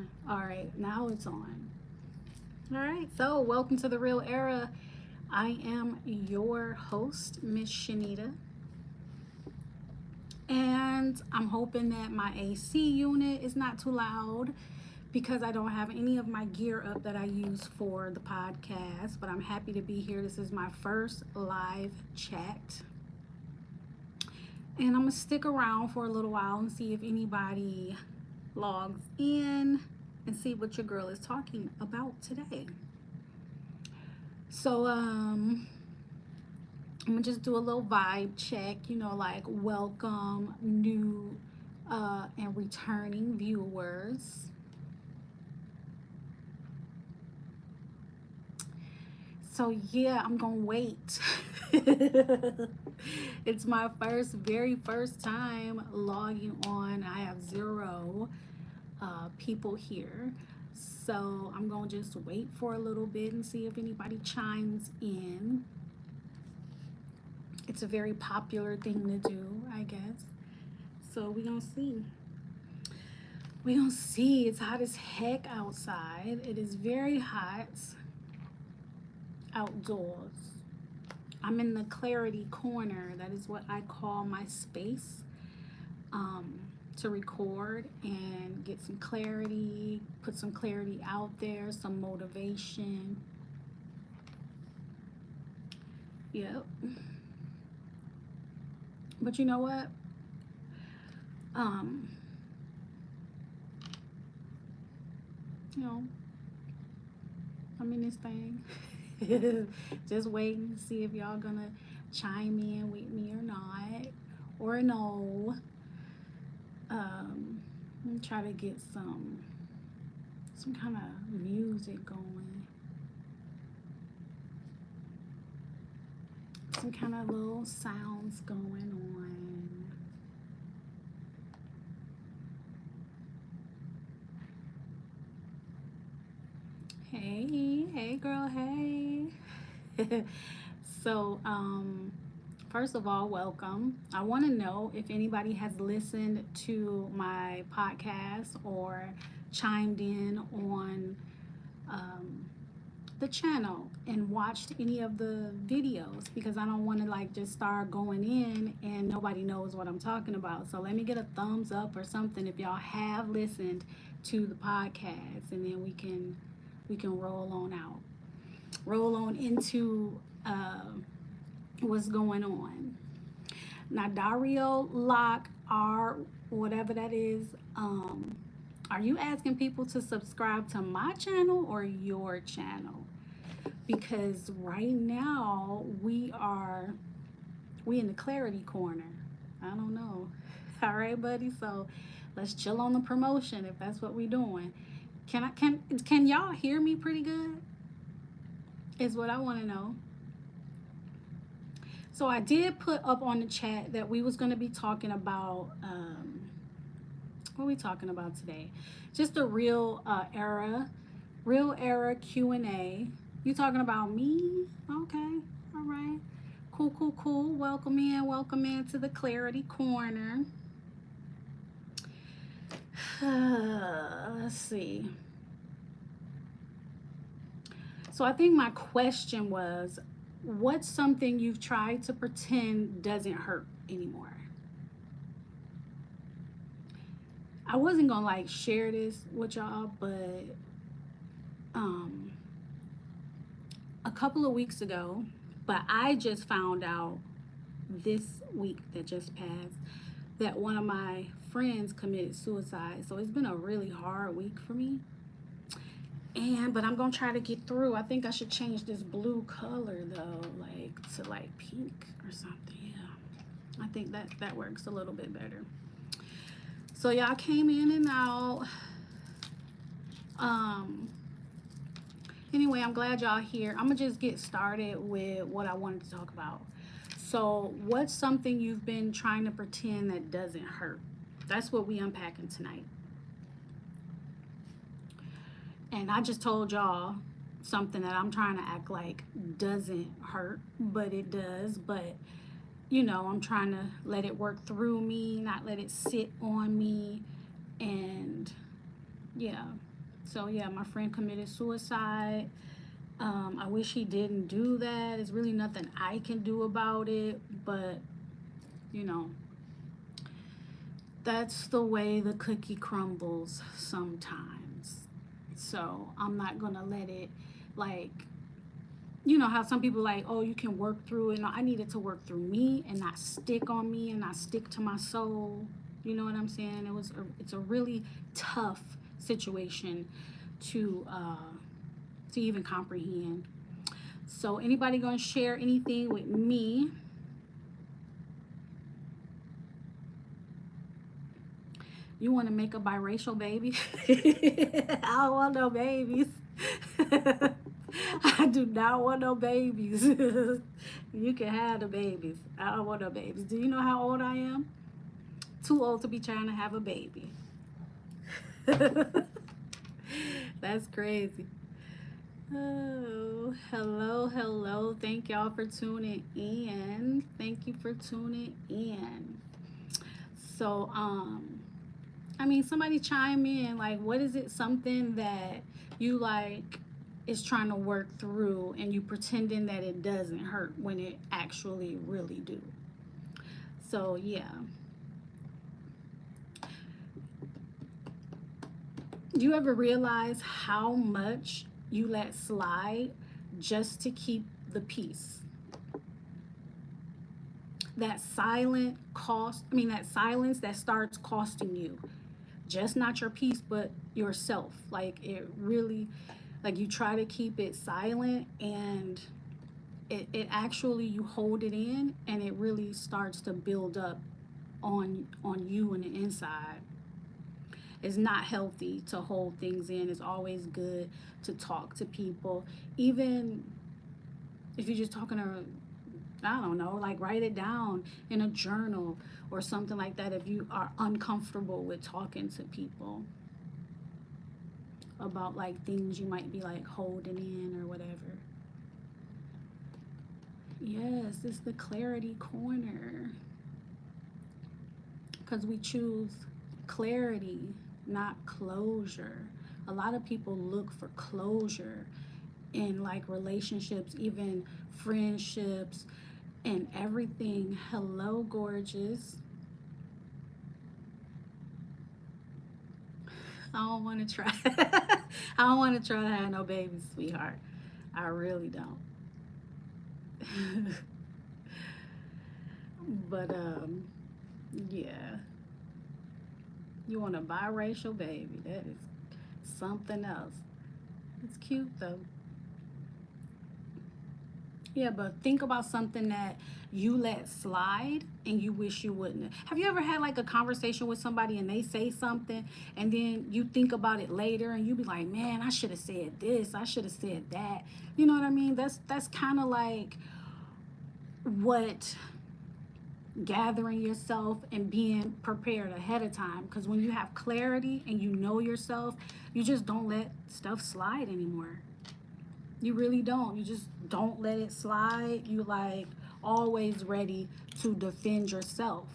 on. All right, now it's on. All right, so welcome to the Real Era. I am your host, Miss Shanita, and I'm hoping that my AC unit is not too loud because I don't have any of my gear up that I use for the podcast. But I'm happy to be here. This is my first live chat, and I'm gonna stick around for a little while and see if anybody logs in and see what your girl is talking about today. So I'm gonna just do a little vibe check, like welcome new and returning viewers. So yeah, I'm gonna wait. It's my very first time logging on. I have zero people here. So I'm gonna just wait for a little bit and see if anybody chimes in. It's a very popular thing to do, I guess. So we gonna see. We gonna see. It's hot as heck outside. It is very hot outdoors. I'm in the clarity corner. That is what I call my space to record and get some clarity, put some clarity out there, some motivation. Yep. But you know what? Um, you know, I'm in this thing. Just waiting to see if y'all gonna chime in with me or not, or no. Let me try to get some kind of music going, some kind of little sounds going on. Hey girl, hey. So, first of all, welcome. I want to know if anybody has listened to my podcast or chimed in on the channel and watched any of the videos, because I don't want to like just start going in and nobody knows what I'm talking about. So let me get a thumbs up or something if y'all have listened to the podcast, and then we can roll on into what's going on. Now, Dario Lock R, whatever that is, are you asking people to subscribe to my channel or your channel? Because right now we in the clarity corner. I don't know. All right, buddy. So let's chill on the promotion if that's what we doing. Can y'all hear me pretty good? Is what I want to know. So I did put up on the chat that we was going to be talking about what are we talking about today? Just a real era Q&A. You talking about me? Okay. All right. Cool. Welcome in to the Clarity Corner. Let's see. So I think my question was, what's something you've tried to pretend doesn't hurt anymore? I wasn't gonna like share this with y'all, but a couple of weeks ago, but I just found out this week that just passed that one of my friends committed suicide. So it's been a really hard week for me. But I'm gonna try to get through. I think I should change this blue color though, like to like pink or something. Yeah, I think that works a little bit better. So y'all came in and out. Anyway, I'm glad y'all here. I'm gonna just get started with what I wanted to talk about. So what's something you've been trying to pretend that doesn't hurt? That's what we unpacking tonight. And I just told y'all something that I'm trying to act like doesn't hurt, but it does. But I'm trying to let it work through me, not let it sit on me. And yeah. So yeah, my friend committed suicide. I wish he didn't do that. There's really nothing I can do about it, but you know, that's the way the cookie crumbles sometimes. So I'm not gonna let it, like, you know how some people like, oh, you can work through it. No, I needed to work through me and not stick on me and not stick to my soul. You know what I'm saying? It's a really tough situation to even comprehend. So anybody gonna share anything with me? You want to make a biracial baby? I don't want no babies. I do not want no babies. You can have the babies. I don't want no babies. Do you know how old I am? Too old to be trying to have a baby. That's crazy. Oh, hello, hello. Thank y'all for tuning in. Thank you for tuning in. So, I mean, somebody chime in. Like, what is it? Something that you like is trying to work through, and you pretending that it doesn't hurt when it actually really do. So yeah. Do you ever realize how much you let slide just to keep the peace? That silent cost. I mean, that silence that starts costing you just not your peace, but yourself. Like it really, like you try to keep it silent, and it actually, you hold it in, and it really starts to build up on you on the inside. It's not healthy to hold things in. It's always good to talk to people, even if you're just talking to, I don't know, like write it down in a journal or something like that if you are uncomfortable with talking to people about like things you might be like holding in or whatever. Yes, it's the clarity corner because we choose clarity, not closure. A lot of people look for closure in like relationships, even friendships, and everything. Hello, gorgeous. I don't want to try. I don't want to try to have no babies, sweetheart. I really don't. But yeah, you want a biracial baby? That is something else. It's cute though. Yeah, but think about something that you let slide and you wish you wouldn't. Have you ever had like a conversation with somebody and they say something and then you think about it later and you be like, man, I should have said this, I should have said that. You know what I mean? That's kind of like what gathering yourself and being prepared ahead of time, because when you have clarity and you know yourself, you just don't let stuff slide anymore. You really don't. You just don't let it slide. You like always ready to defend yourself.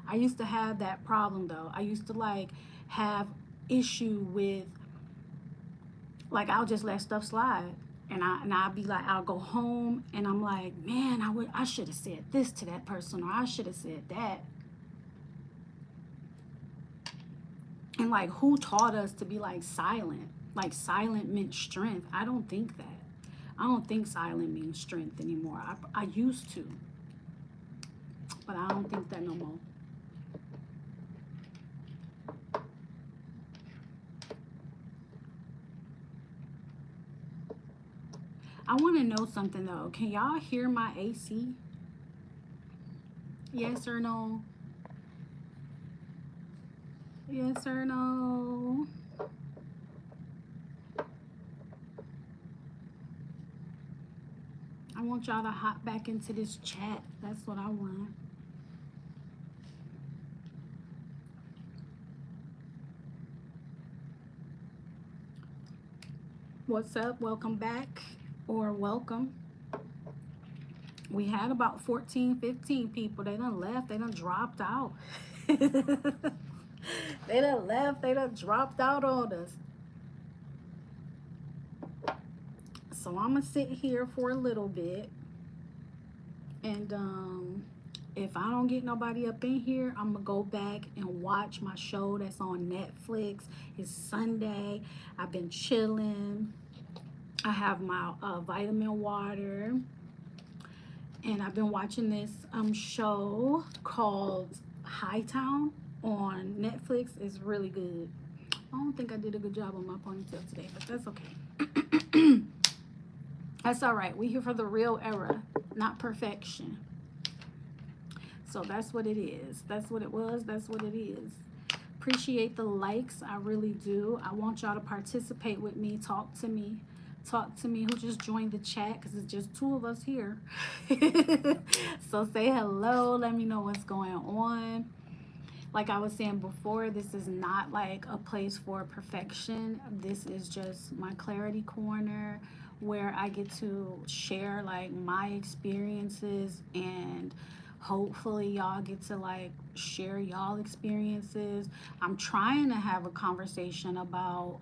I used to have that problem though. I used to like have issue with, like, I'll just let stuff slide. And I'll be like, I'll go home and I'm like, man, I should have said this to that person, or I should have said that. And like, who taught us to be like silent? Like silent meant strength. I don't think that. I don't think silent means strength anymore. I used to, but I don't think that no more. I want to know something though. Can y'all hear my AC? Yes or no? Yes or no? I want y'all to hop back into this chat. That's what I want. What's up? Welcome back, or welcome. We had about 14, 15 people. They done left. They done dropped out. They done left. They done dropped out on us. So I'm gonna sit here for a little bit, and if I don't get nobody up in here, I'm gonna go back and watch my show that's on Netflix. It's Sunday. I've been chilling. I have my vitamin water, and I've been watching this show called Hightown on Netflix. It's really good. I don't think I did a good job on my ponytail today, but that's okay. That's all right. We here for the real era, not perfection. So that's what it is. That's what it was. That's what it is. Appreciate the likes. I really do. I want y'all to participate with me. Talk to me. Talk to me who just joined the chat, because it's just two of us here. So say hello. Let me know what's going on. Like I was saying before, this is not like a place for perfection. This is just my clarity corner, where I get to share like my experiences, and hopefully y'all get to like share y'all experiences. I'm trying to have a conversation about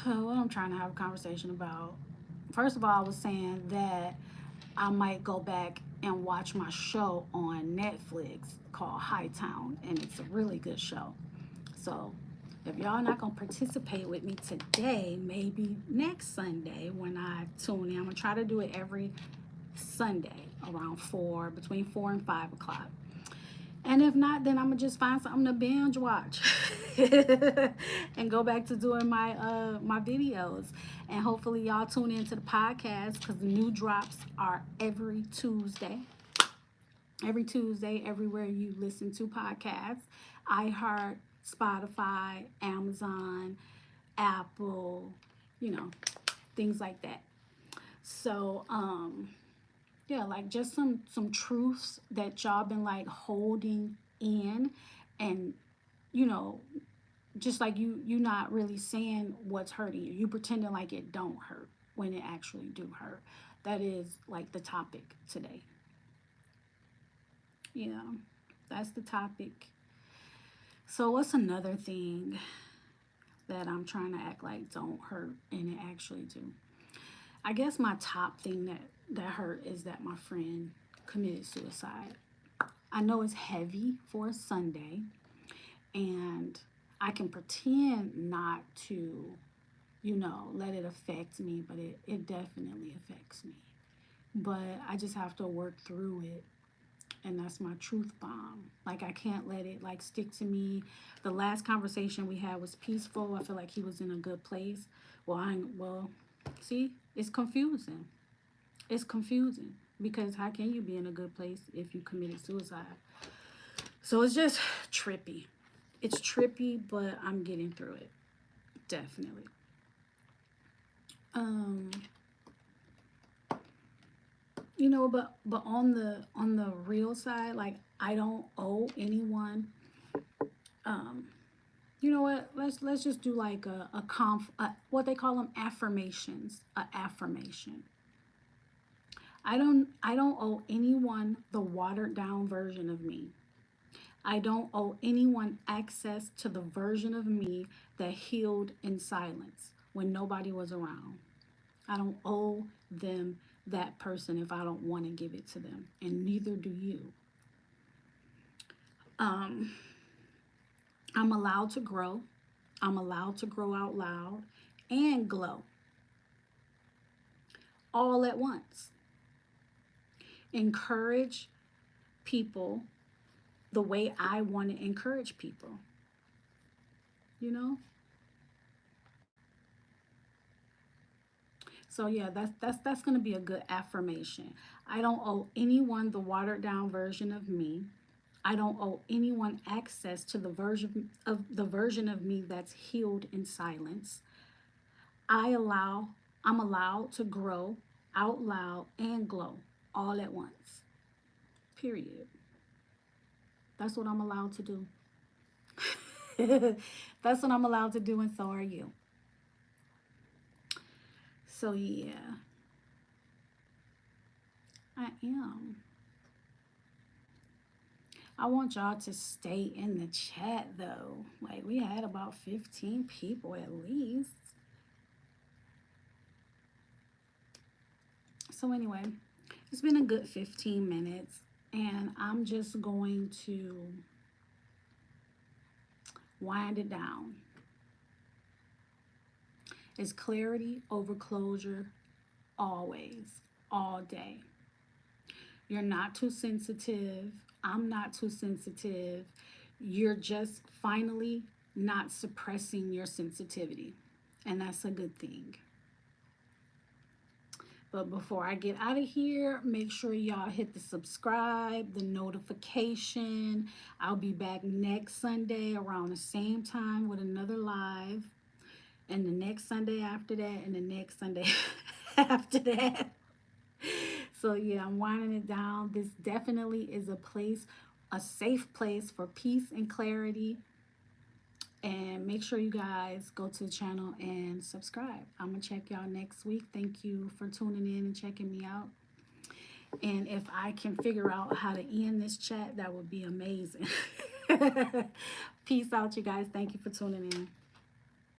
what I'm trying to have a conversation about. First of all, I was saying that I might go back and watch my show on Netflix called Hightown, and it's a really good show. So if y'all not gonna participate with me today, maybe next Sunday when I tune in. I'm gonna try to do it every Sunday around 4, between 4 and 5 o'clock. And if not, then I'm gonna just find something to binge watch and go back to doing my videos. And hopefully y'all tune into the podcast, because the new drops are every Tuesday. Every Tuesday, everywhere you listen to podcasts. iHeart, Spotify, Amazon, Apple, you know, things like that. So yeah, like just some truths that y'all been like holding in, and you know, just like you not really saying what's hurting you. You pretending like it don't hurt when it actually do hurt. That is like the topic today. Yeah, that's the topic. So what's another thing that I'm trying to act like don't hurt and it actually do? I guess my top thing that hurt is that my friend committed suicide. I know it's heavy for a Sunday, and I can pretend not to, let it affect me, but it definitely affects me. But I just have to work through it, and that's my truth bomb. Like I can't let it like stick to me. The last conversation we had was peaceful. I feel like he was in a good place. Well, see, it's confusing. It's confusing, because how can you be in a good place if you committed suicide? So it's just trippy. It's trippy, but I'm getting through it. Definitely. Um, but on the real side, like I don't owe anyone. Um, you know what? Let's just do like what they call them, affirmations. A affirmation. I don't owe anyone the watered down version of me. I don't owe anyone access to the version of me that healed in silence when nobody was around. I don't owe them that person if I don't want to give it to them, and neither do you. Um, I'm allowed to grow. I'm allowed to grow out loud and glow all at once. Encourage people the way I want to encourage people, you know? So yeah, that's going to be a good affirmation. I don't owe anyone the watered down version of me. I don't owe anyone access to the version of me that's healed in silence. I allow I'm allowed to grow out loud and glow all at once. Period. That's what I'm allowed to do. That's what I'm allowed to do, and so are you. So yeah, I am. I want y'all to stay in the chat though. Like, we had about 15 people at least. So anyway, it's been a good 15 minutes, and I'm just going to wind it down. It's clarity over closure always, all day. You're not too sensitive. I'm not too sensitive. You're just finally not suppressing your sensitivity, and that's a good thing. But before I get out of here, make sure y'all hit the subscribe, the notification. I'll be back next Sunday around the same time with another live. And the next Sunday after that, and the next Sunday after that. So yeah, I'm winding it down. This definitely is a place, a safe place for peace and clarity. And make sure you guys go to the channel and subscribe. I'm going to check y'all next week. Thank you for tuning in and checking me out. And if I can figure out how to end this chat, that would be amazing. Peace out, you guys. Thank you for tuning in.